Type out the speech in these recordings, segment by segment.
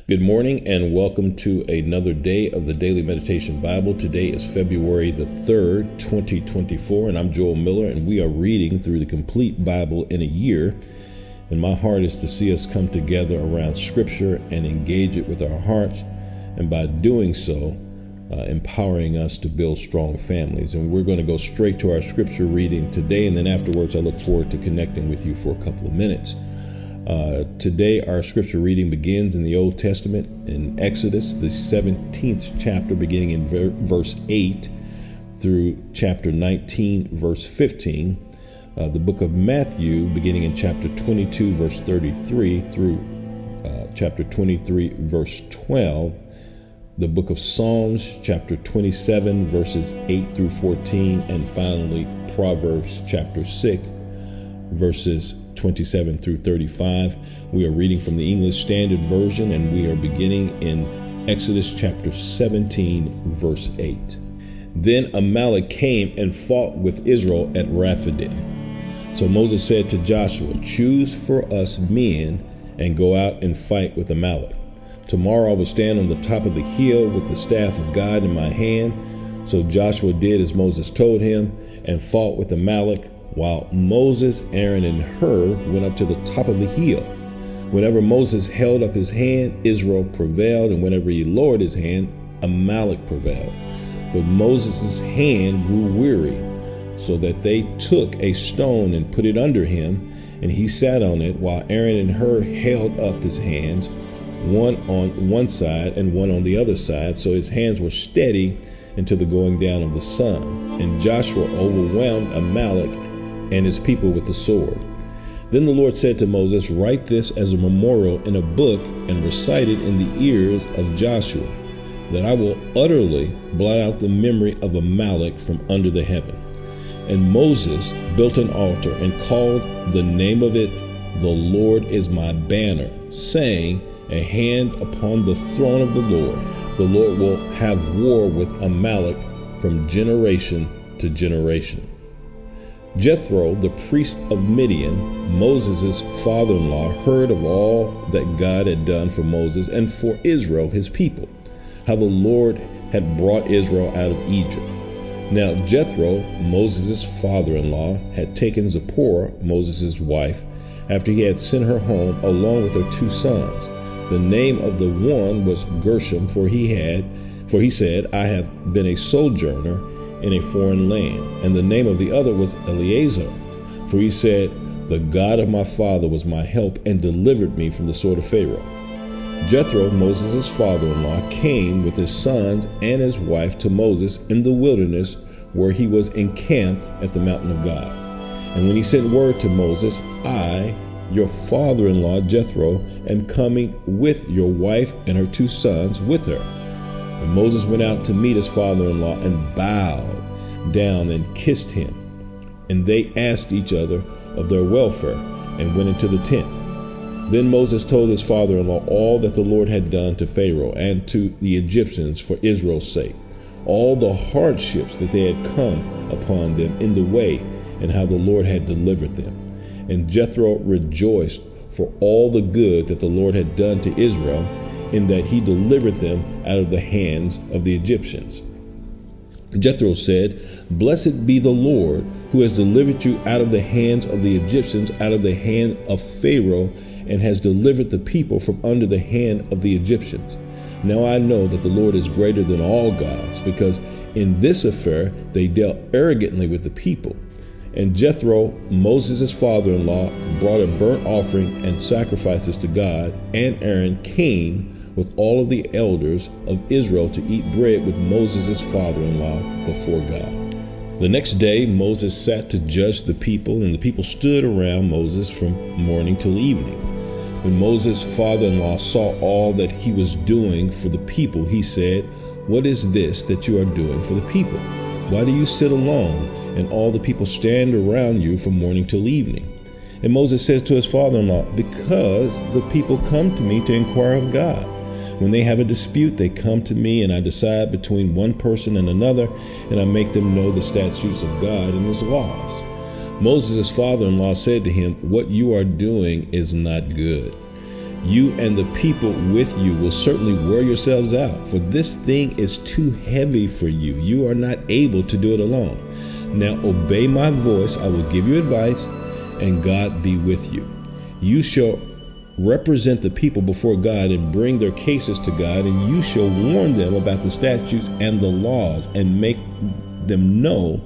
Good morning and welcome to another day of the Daily Meditation Bible. Today is February the 3rd, 2024, and I'm Joel Miller, and we are reading through the complete Bible in a year. And my heart is to see us come together around Scripture and engage it with our hearts, and by doing so, empowering us to build strong families. And we're going to go straight to our Scripture reading today, and then afterwards I look forward to connecting with you for a couple of minutes. Today, our scripture reading begins in the Old Testament in Exodus, the 17th chapter, beginning in verse 8 through chapter 19, verse 15. The book of Matthew, beginning in chapter 22, verse 33 through chapter 23, verse 12. The book of Psalms, chapter 27, verses 8 through 14. And finally, Proverbs, chapter 6, verses 27 through 35. We are reading from the English Standard Version, and we are beginning in Exodus chapter 17, verse 8. Then Amalek came and fought with Israel at Rephidim. So Moses said to Joshua, "Choose for us men and go out and fight with Amalek. Tomorrow I will stand on the top of the hill with the staff of God in my hand." So Joshua did as Moses told him and fought with Amalek, while Moses, Aaron, and Hur went up to the top of the hill. Whenever Moses held up his hand, Israel prevailed, and whenever he lowered his hand, Amalek prevailed. But Moses' hand grew weary, so that they took a stone and put it under him, and he sat on it, while Aaron and Hur held up his hands, one on one side and one on the other side, so his hands were steady until the going down of the sun. And Joshua overwhelmed Amalek and his people with the sword. Then the Lord said to Moses, "Write this as a memorial in a book and recite it in the ears of Joshua, that I will utterly blot out the memory of Amalek from under the heaven." And Moses built an altar and called the name of it, "The Lord is my banner," saying, "A hand upon the throne of the Lord. The Lord will have war with Amalek from generation to generation." Jethro, the priest of Midian, Moses' father-in-law, heard of all that God had done for Moses and for Israel, his people, how the Lord had brought Israel out of Egypt. Now Jethro, Moses' father-in-law, had taken Zipporah, Moses' wife, after he had sent her home along with her two sons. The name of the one was Gershom, for he said, "I have been a sojourner in a foreign land." And the name of the other was Eleazar, for he said, "The God of my father was my help and delivered me from the sword of Pharaoh." Jethro, Moses' father-in-law, came with his sons and his wife to Moses in the wilderness, where he was encamped at the mountain of God. And when he sent word to Moses, "I, your father-in-law Jethro, am coming with your wife and her two sons with her." And Moses went out to meet his father-in-law and bowed down and kissed him. And they asked each other of their welfare and went into the tent. Then Moses told his father-in-law all that the Lord had done to Pharaoh and to the Egyptians for Israel's sake, all the hardships that they had come upon them in the way, and how the Lord had delivered them. And Jethro rejoiced for all the good that the Lord had done to Israel, in that he delivered them out of the hands of the Egyptians. Jethro said, "Blessed be the Lord, who has delivered you out of the hands of the Egyptians, out of the hand of Pharaoh, and has delivered the people from under the hand of the Egyptians. Now I know that the Lord is greater than all gods, because in this affair they dealt arrogantly with the people." And Jethro, Moses' father-in-law, brought a burnt offering and sacrifices to God, and Aaron came with all of the elders of Israel to eat bread with Moses' father-in-law before God. The next day Moses sat to judge the people, and the people stood around Moses from morning till evening. When Moses' father-in-law saw all that he was doing for the people, he said, "What is this that you are doing for the people? Why do you sit alone, and all the people stand around you from morning till evening?" And Moses says to his father-in-law, "Because the people come to me to inquire of God. When they have a dispute, they come to me, and I decide between one person and another, and I make them know the statutes of God and his laws." Moses' father-in-law said to him, "What you are doing is not good." You and the people with you will certainly wear yourselves out, for this thing is too heavy for you. You are not able to do it alone. Now obey my voice. I will give you advice, and God be with you. You shall represent the people before God and bring their cases to God, and you shall warn them about the statutes and the laws and make them know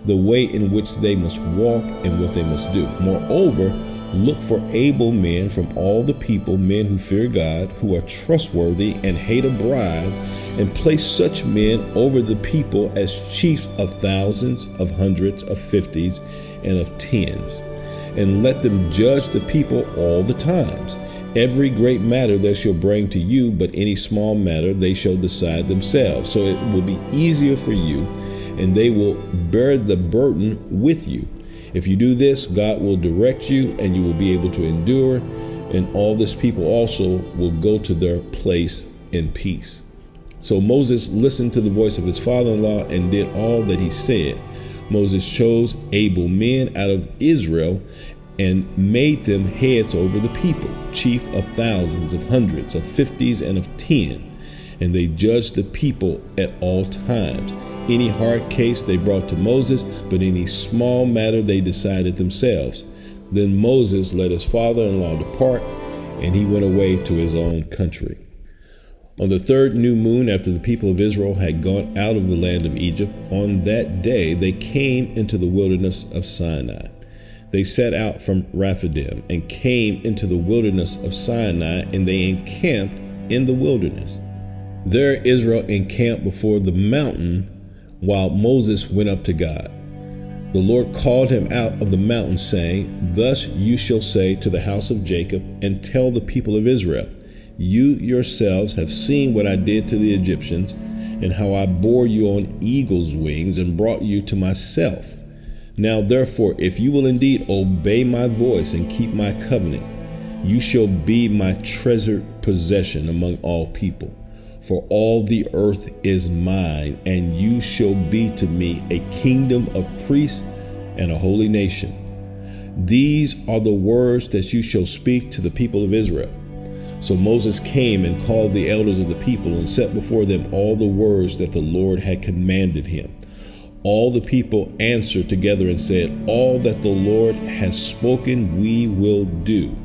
the way in which they must walk and what they must do. Moreover, look for able men from all the people, men who fear God, who are trustworthy and hate a bribe, and place such men over the people as chiefs of thousands, of hundreds, of fifties, and of tens. And let them judge the people all the times. Every great matter they shall bring to you, but any small matter they shall decide themselves. So it will be easier for you, and they will bear the burden with you. If you do this, God will direct you, and you will be able to endure, and all this people also will go to their place in peace. So Moses listened to the voice of his father-in-law and did all that he said. Moses chose able men out of Israel and made them heads over the people, chief of thousands, of hundreds, of fifties, and of 10. And they judged the people at all times. Any hard case they brought to Moses, but any small matter they decided themselves. Then Moses let his father-in-law depart, and he went away to his own country. On the third new moon, after the people of Israel had gone out of the land of Egypt, on that day they came into the wilderness of Sinai. They set out from Rephidim and came into the wilderness of Sinai, and they encamped in the wilderness. There Israel encamped before the mountain while Moses went up to God. The Lord called him out of the mountain, saying, Thus you shall say to the house of Jacob, and tell the people of Israel, You yourselves have seen what I did to the Egyptians, and how I bore you on eagle's wings and brought you to myself. Now therefore, if you will indeed obey my voice and keep my covenant, you shall be my treasured possession among all people. For all the earth is mine, and you shall be to me a kingdom of priests and a holy nation. These are the words that you shall speak to the people of Israel. So Moses came and called the elders of the people and set before them all the words that the Lord had commanded him. All the people answered together and said, All that the Lord has spoken we will do.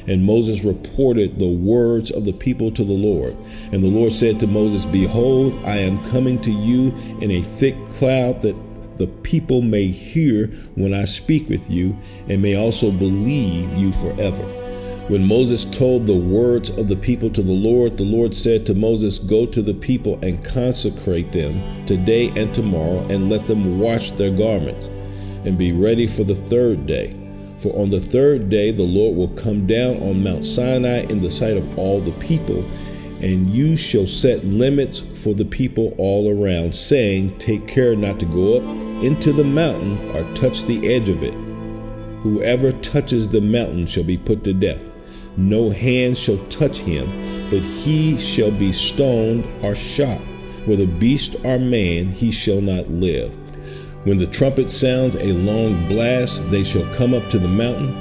And Moses reported the words of the people to the Lord. And the Lord said to Moses, Behold, I am coming to you in a thick cloud, that the people may hear when I speak with you, and may also believe you forever. When Moses told the words of the people to the Lord said to Moses, Go to the people and consecrate them today and tomorrow, and let them wash their garments, and be ready for the third day. For on the third day the Lord will come down on Mount Sinai in the sight of all the people, and you shall set limits for the people all around, saying, Take care not to go up into the mountain or touch the edge of it. Whoever touches the mountain shall be put to death. No hand shall touch him, but he shall be stoned or shot. Whether beast or man, he shall not live. When the trumpet sounds a long blast, they shall come up to the mountain.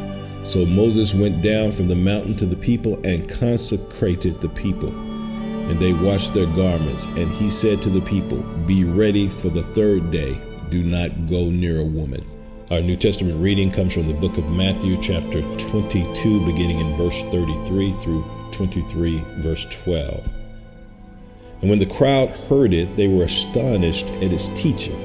So Moses went down from the mountain to the people and consecrated the people. And they washed their garments. And he said to the people, Be ready for the third day. Do not go near a woman. Our New Testament reading comes from the book of Matthew, chapter 22, beginning in verse 33 through 23, verse 12. And when the crowd heard it, they were astonished at his teaching.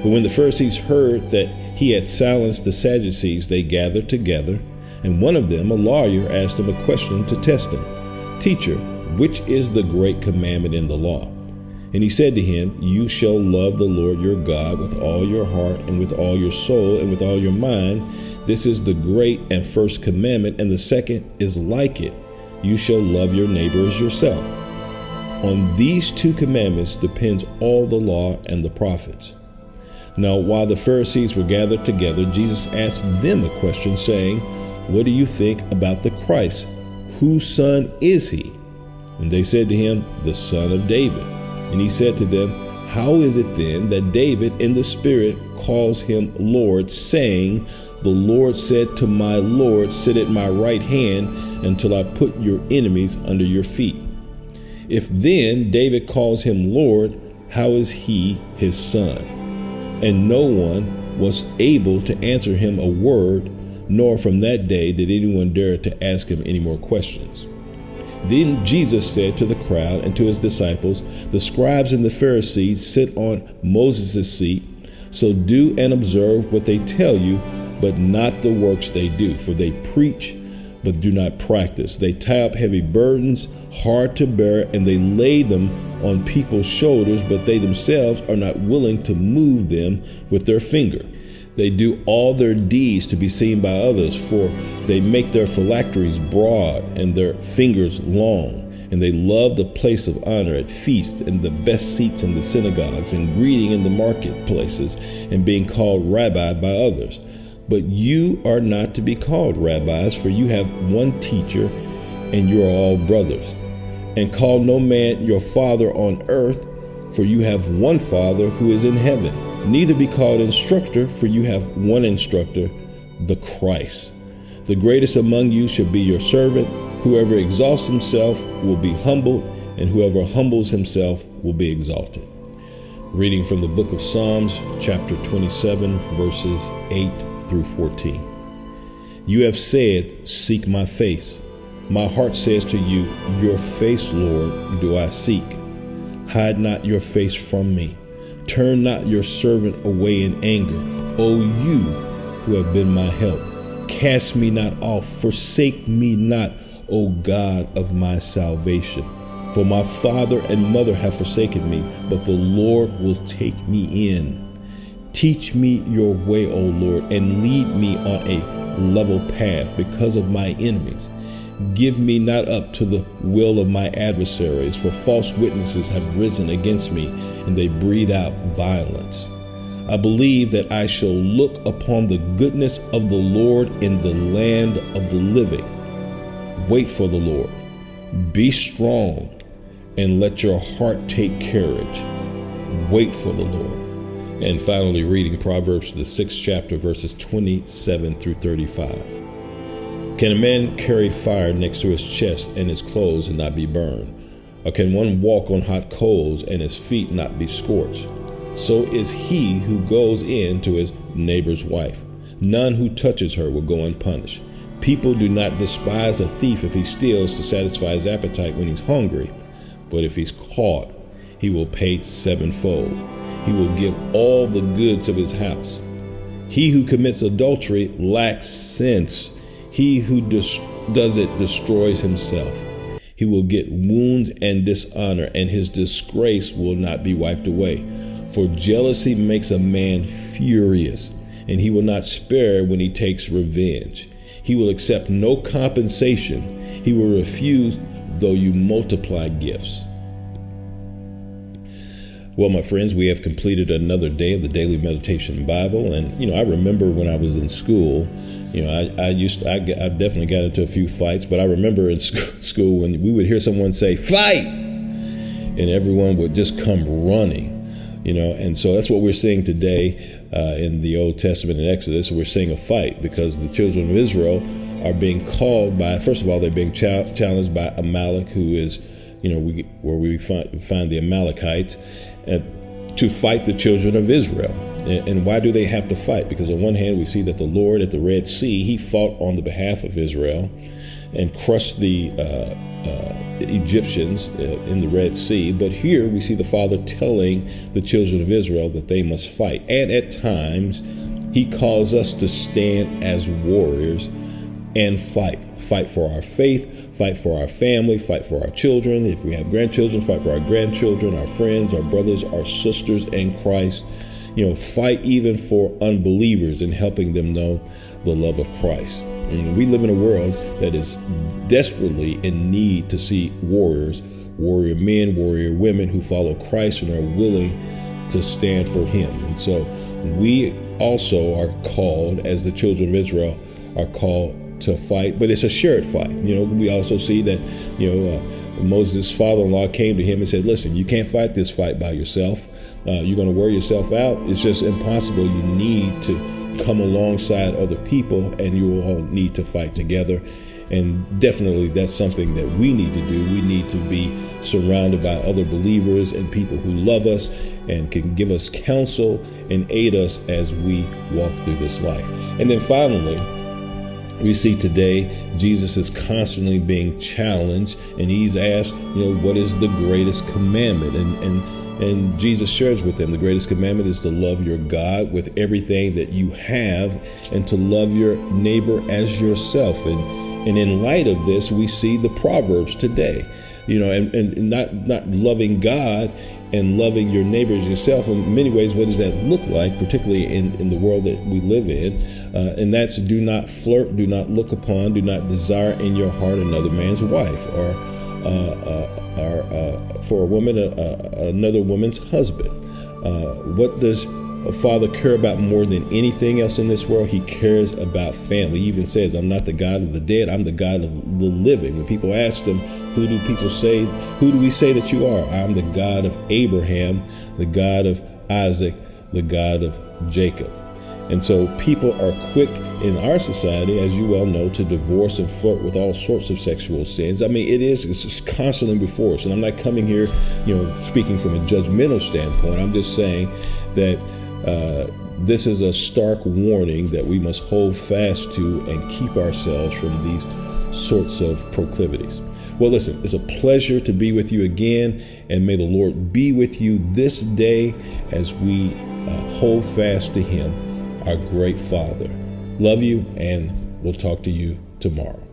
But when the Pharisees heard that he had silenced the Sadducees, they gathered together, and one of them, a lawyer, asked him a question to test him. Teacher, which is the great commandment in the law? And he said to him, You shall love the Lord your God with all your heart and with all your soul and with all your mind. This is the great and first commandment, and the second is like it. You shall love your neighbor as yourself. On these two commandments depends all the law and the prophets. Now, while the Pharisees were gathered together, Jesus asked them a question, saying, What do you think about the Christ? Whose son is he? And they said to him, The son of David. And he said to them, How is it then that David in the Spirit calls him Lord, saying, The Lord said to my Lord, Sit at my right hand until I put your enemies under your feet. If then David calls him Lord, how is he his son? And no one was able to answer him a word, nor from that day did anyone dare to ask him any more questions. Then Jesus said to the crowd and to his disciples, the scribes and the Pharisees sit on Moses' seat, so do and observe what they tell you, but not the works they do, for they preach but do not practice. They tie up heavy burdens, hard to bear, and they lay them on people's shoulders, but they themselves are not willing to move them with their finger. They do all their deeds to be seen by others, for they make their phylacteries broad and their fingers long, and they love the place of honor at feasts and the best seats in the synagogues and greeting in the marketplaces and being called rabbi by others. But you are not to be called rabbis, for you have one teacher, and you are all brothers. And call no man your father on earth, for you have one Father who is in heaven. Neither be called instructor, for you have one instructor, the Christ. The greatest among you shall be your servant. Whoever exalts himself will be humbled, and whoever humbles himself will be exalted. Reading from the book of Psalms, chapter 27, verses 8 through 14. You have said, seek my face. My heart says to you, your face, Lord, do I seek. Hide not your face from me. Turn not your servant away in anger. O you who have been my help, cast me not off, forsake me not, O God of my salvation. For my father and mother have forsaken me, but the Lord will take me in. Teach me your way, O Lord, and lead me on a level path because of my enemies. Give me not up to the will of my adversaries, for false witnesses have risen against me, and they breathe out violence. I believe that I shall look upon the goodness of the Lord in the land of the living. Wait for the Lord. Be strong, and let your heart take courage. Wait for the Lord. And finally, reading Proverbs, the 6th chapter, verses 27 through 35. Can a man carry fire next to his chest and his clothes and not be burned? Or can one walk on hot coals and his feet not be scorched? So is he who goes in to his neighbor's wife. None who touches her will go unpunished. People do not despise a thief if he steals to satisfy his appetite when he's hungry. But if he's caught, he will pay sevenfold. He will give all the goods of his house. He who commits adultery lacks sense. He who does it destroys himself. He will get wounds and dishonor, and his disgrace will not be wiped away. For jealousy makes a man furious, and he will not spare when he takes revenge. He will accept no compensation. He will refuse though you multiply gifts. Well, my friends, we have completed another day of the Daily Meditation Bible. And, I remember when I was in school, I definitely got into a few fights, but I remember in school when we would hear someone say, fight, and everyone would just come running, and so that's what we're seeing today in the Old Testament in Exodus. We're seeing a fight because the children of Israel are being called by, first of all, they're being challenged by Amalek, who is, where we find the Amalekites, to fight the children of Israel. And why do they have to fight? Because on one hand, we see that the Lord at the Red Sea, he fought on the behalf of Israel and crushed the Egyptians in the Red Sea. But here we see the Father telling the children of Israel that they must fight. And at times, he calls us to stand as warriors and fight. Fight for our faith, fight for our family, fight for our children. If we have grandchildren, fight for our grandchildren, our friends, our brothers, our sisters in Christ. Fight even for unbelievers and helping them know the love of Christ. And we live in a world that is desperately in need to see warrior men, warrior women who follow Christ and are willing to stand for him. And so we also are called, as the children of Israel are called, to fight, but it's a shared fight. We also see that, Moses' father-in-law came to him and said, listen, you can't fight this fight by yourself. You're going to wear yourself out. It's just impossible. You need to come alongside other people, and you all need to fight together. And definitely that's something that we need to do. We need to be surrounded by other believers and people who love us and can give us counsel and aid us as we walk through this life. And then finally, we see today Jesus is constantly being challenged, and he's asked, what is the greatest commandment? And Jesus shares with him the greatest commandment is to love your God with everything that you have and to love your neighbor as yourself. And in light of this, we see the Proverbs today, and not loving God and loving your neighbor as yourself. In many ways, what does that look like, particularly in the world that we live in? And that's do not flirt, do not look upon, do not desire in your heart another man's wife, or for a woman, another woman's husband. What does a father care about more than anything else in this world? He cares about family. He even says, I'm not the God of the dead, I'm the God of the living. When people ask him, who do we say that you are? I'm the God of Abraham, the God of Isaac, the God of Jacob. And so people are quick in our society, as you well know, to divorce and flirt with all sorts of sexual sins. I mean, it's just constantly before us. And I'm not coming here, speaking from a judgmental standpoint. I'm just saying that this is a stark warning that we must hold fast to and keep ourselves from these sorts of proclivities. Well, listen, it's a pleasure to be with you again, and may the Lord be with you this day as we hold fast to him, our great Father. Love you, and we'll talk to you tomorrow.